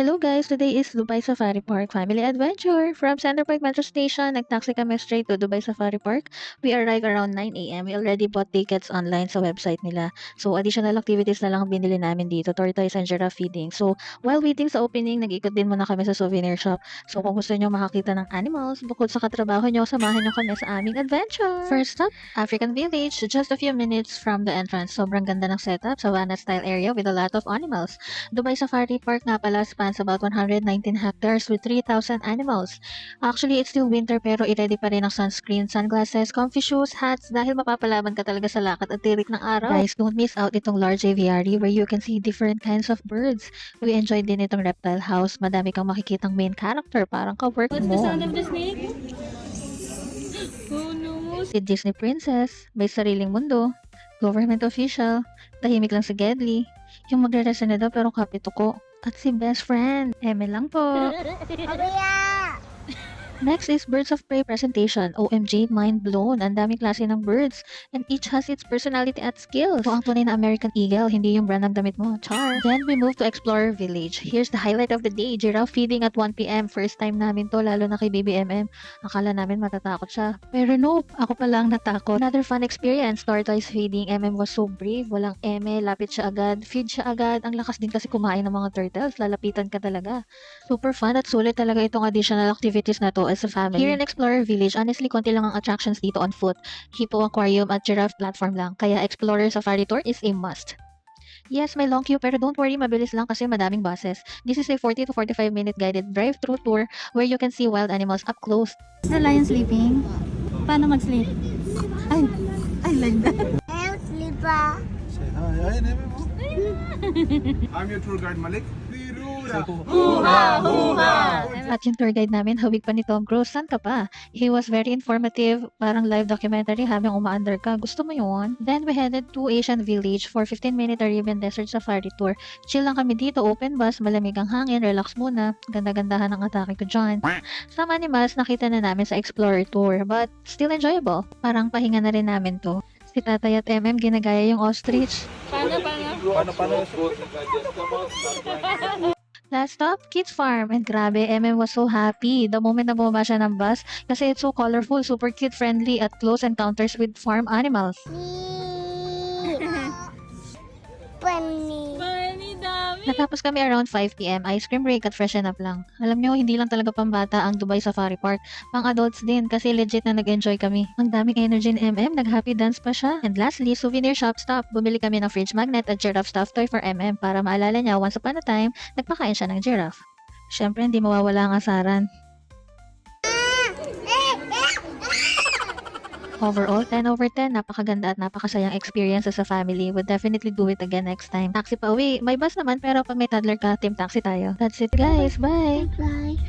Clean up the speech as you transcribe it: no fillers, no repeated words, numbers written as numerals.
Hello guys, today is Dubai Safari Park Family Adventure. From Center Point Metro Station, nag-taxi kami straight to Dubai Safari Park. We arrived around 9 a.m. We already bought tickets online sa website nila. So additional activities na lang ang binili namin dito, tortoise and giraffe feeding. So while waiting sa opening, nag-ikot din muna kami sa souvenir shop. So kung gusto nyo makakita ng animals, bukod sa katrabaho nyo, samahan nyo kami sa aming adventure. First stop, African Village, just a few minutes from the entrance. Sobrang ganda ng setup, savannah style area with a lot of animals. Dubai Safari Park nga pala spans about 119 hectares with 3,000 animals. Actually, it's still winter pero i-ready pa rin ang sunscreen, sunglasses, comfy shoes, hats dahil mapapalaban ka talaga sa lakad at tirik ng araw. Guys, don't miss out itong large aviary where you can see different kinds of birds. We enjoyed din itong reptile house. Madami kang makikitang main character, parang ka-work mo. What's the sound of the snake? Oh no! Si Disney Princess, may sariling mundo, government official, tahimik lang si Gedli, yung magre-resonate daw pero kapito ko, at si best friend, Eme lang po. Next is Birds of Prey presentation. OMG, mind blown. Ang daming klase ng birds. And each has its personality at skills. So, ang tunay na American Eagle, hindi yung brand ng damit mo. Char. Then, we move to Explorer Village. Here's the highlight of the day. Giraffe feeding at 1 p.m. First time namin to, lalo na kay Baby MM. Akala namin matatakot siya. Pero nope, ako pala ang natakot. Another fun experience. Tortoise feeding. MM was so brave. Walang eme. Lapit siya agad. Feed siya agad. Ang lakas din kasi kumain ng mga turtles. Lalapitan ka talaga. Super fun at sulit talaga itong additional activities na to as a family. Here in Explorer Village, honestly, konti lang ang attractions dito on foot. Hippo Aquarium at Giraffe Platform lang. Kaya Explorer Safari Tour is a must. Yes, may long queue pero don't worry, mabilis lang kasi madaming buses. This is a 40 to 45 minute guided drive-through tour where you can see wild animals up close. Is the lion sleeping? Paano mag-sleep? Ay, I like that. Say hi. Ay, name mo. I'm your tour guide, Malik. At yung tour guide namin, hawig pa ni Tom Cruise. Saan ka pa? He was very informative, parang live documentary habang umaandar ka. Gusto mo yun? Then we headed to Asian Village for 15-minute Arabian Desert Safari Tour. Chill lang kami dito, open bus, malamig ang hangin, relax muna. Ganda-gandahan ang atake ko dyan. Some animals nakita na namin sa Explorer Tour, but still enjoyable. Parang pahinga na rin namin to. Si Tatay at MM ginagaya yung ostrich. Paano? Paano? Last stop, Kids Farm. And grabe, MM was so happy the moment na bumaba siya ng bus kasi it's so colorful, super kid-friendly at close encounters with farm animals. Funny, dami! Natapos kami around 5 p.m. Ice cream break at freshen up lang. Alam nyo, hindi lang talaga pambata ang Dubai Safari Park. Pang adults din kasi legit na nag-enjoy kami. Ang daming energy ni MM, nag-happy dance pa siya. And lastly, souvenir shop stop. Bumili kami ng fridge magnet at giraffe stuffed toy for MM para maalala niya once upon a time, nagpakain siya ng giraffe. Syempre, hindi mawawala ang asaran. Overall, 10 over 10, napakaganda at napakasayang experience as a family. Would definitely do it again next time. Taxi pa uwi. May bus naman pero pag may toddler ka, team taxi tayo. That's it guys. Bye! Bye!